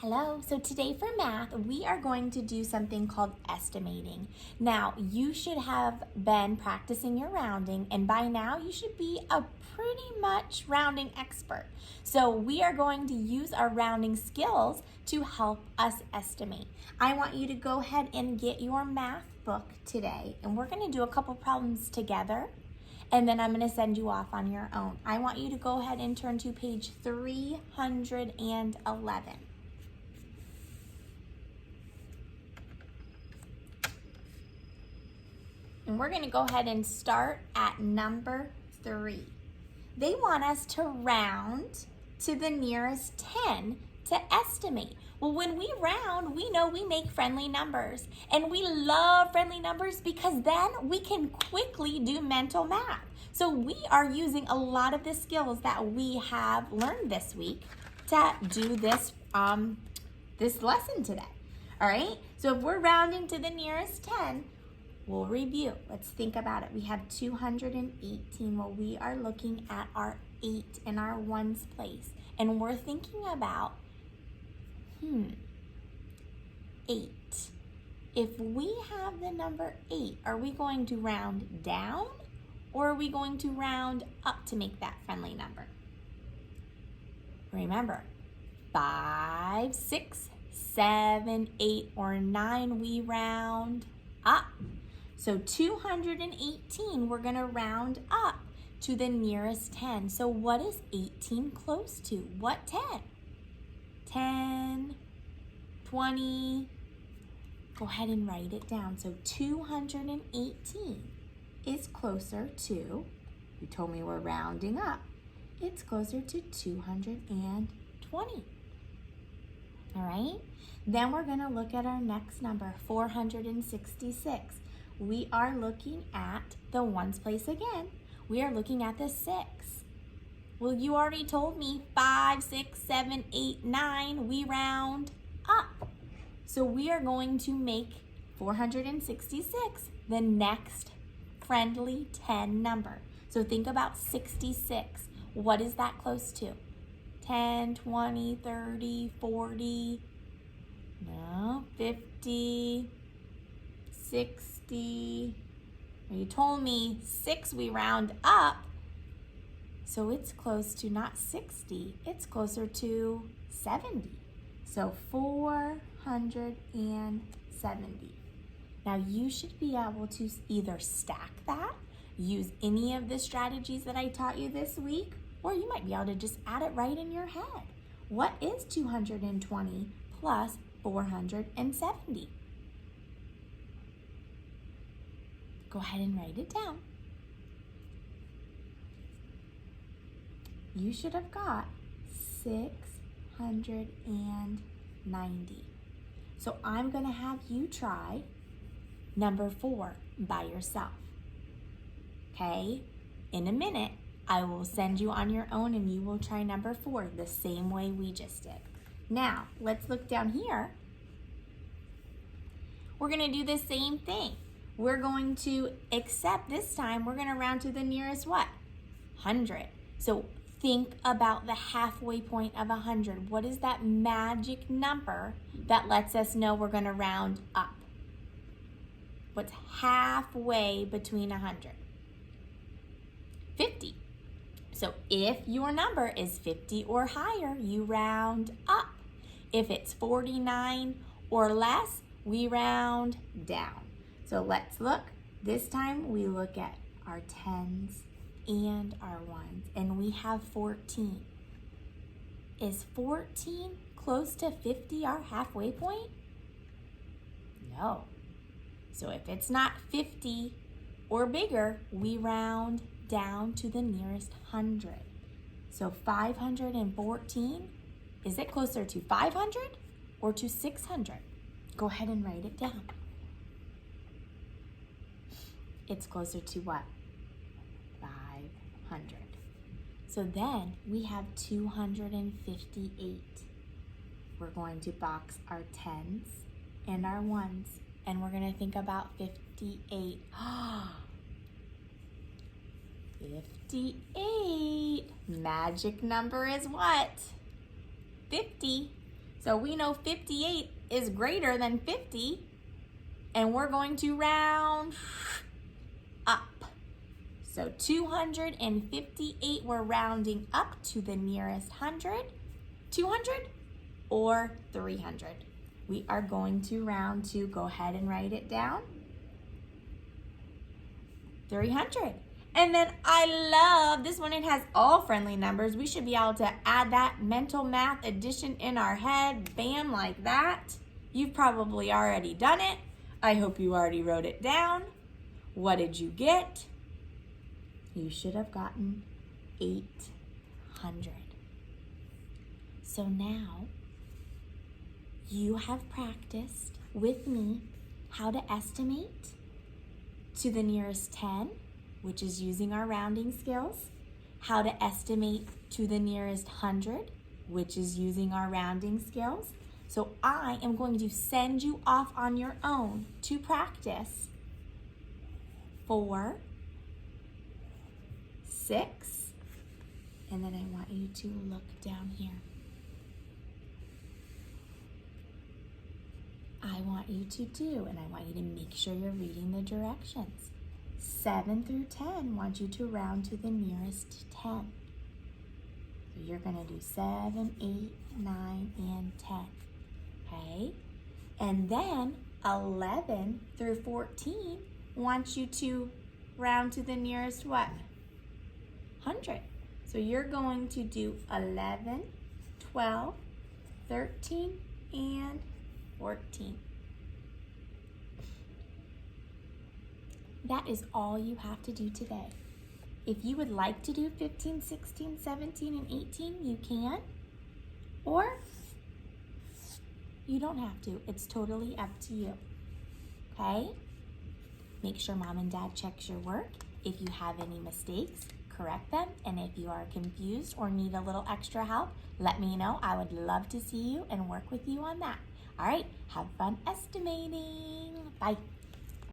Hello, so today for math, we are going to do something called estimating. Now, you should have been practicing your rounding, and by now you should be a pretty much rounding expert. So we are going to use our rounding skills to help us estimate. I want you to go ahead and get your math book today, and we're gonna do a couple problems together, and then I'm gonna send you off on your own. I want you to go ahead and turn to page 311. And we're going to go ahead and start at number 3. They want us to round to the nearest 10 to estimate. Well, when we round, we know we make friendly numbers. And we love friendly numbers because then we can quickly do mental math. So we are using a lot of the skills that we have learned this week to do this lesson today. All right? So if we're rounding to the nearest 10, we'll review. Let's think about it. We have 218. Well, we are looking at our 8 in our ones place. And we're thinking about, 8. If we have the number 8, are we going to round down or are we going to round up to make that friendly number? Remember, 5, 6, 7, 8, or 9, we round up. So 218, we're going to round up to the nearest 10. So what is 18 close to? What 10? 10, 20. Go ahead and write it down. So 218 is closer to, you told me we're rounding up, it's closer to 220. All right? Then we're going to look at our next number, 466. We are looking at the ones place again. We are looking at the 6. Well, you already told me 5, 6, 7, 8, 9, we round up. So we are going to make 466 the next friendly 10 number. So think about 66. What is that close to? 10, 20, 30, 40, no, 50, 60. You told me 6 we round up, so it's close to not 60, it's closer to 70. So 470. Now you should be able to either stack that, use any of the strategies that I taught you this week, or you might be able to just add it right in your head. What is 220 plus 470? Go ahead and write it down. You should have got 690. So I'm going to have you try number 4 by yourself. Okay? In a minute, I will send you on your own and you will try number 4 the same way we just did. Now, let's look down here. We're going to do the same thing. We're going to, except this time, we're going to round to the nearest what? 100. So think about the halfway point of 100. What is that magic number that lets us know we're going to round up? What's halfway between 100? 50. So if your number is 50 or higher, you round up. If it's 49 or less, we round down. So let's look. This time we look at our 10s and our 1s, and we have 14. Is 14 close to 50 our halfway point? No. So if it's not 50 or bigger, we round down to the nearest 100. So 514, is it closer to 500 or to 600? Go ahead and write it down. It's closer to what? 500. So then we have 258. We're going to box our 10s and our 1s, and we're going to think about 58. 58. Magic number is what? 50. So we know 58 is greater than 50, and we're going to round up. So 258, we're rounding up to the nearest 100, 200, or 300. We are going to round to, go ahead and write it down, 300. And then I love this one. It has all friendly numbers. We should be able to add that mental math addition in our head. Bam, like that. You've probably already done it. I hope you already wrote it down. What did you get? You should have gotten 800. So now you have practiced with me how to estimate to the nearest 10, which is using our rounding skills, how to estimate to the nearest 100, which is using our rounding skills. So I am going to send you off on your own to practice 4, 6, and then I want you to look down here. I want you to do, and I want you to make sure you're reading the directions. 7 through 10 want you to round to the nearest 10. So you're going to do 7, 8, 9, and 10. Okay? And then 11 through 14 want you to round to the nearest what? 100. So you're going to do 11, 12, 13, and 14. That is all you have to do today. If you would like to do 15, 16, 17, and 18, you can. Or you don't have to. It's totally up to you. Okay? Make sure Mom and Dad checks your work. If you have any mistakes, correct them. And if you are confused or need a little extra help, let me know. I would love to see you and work with you on that. All right, have fun estimating. Bye.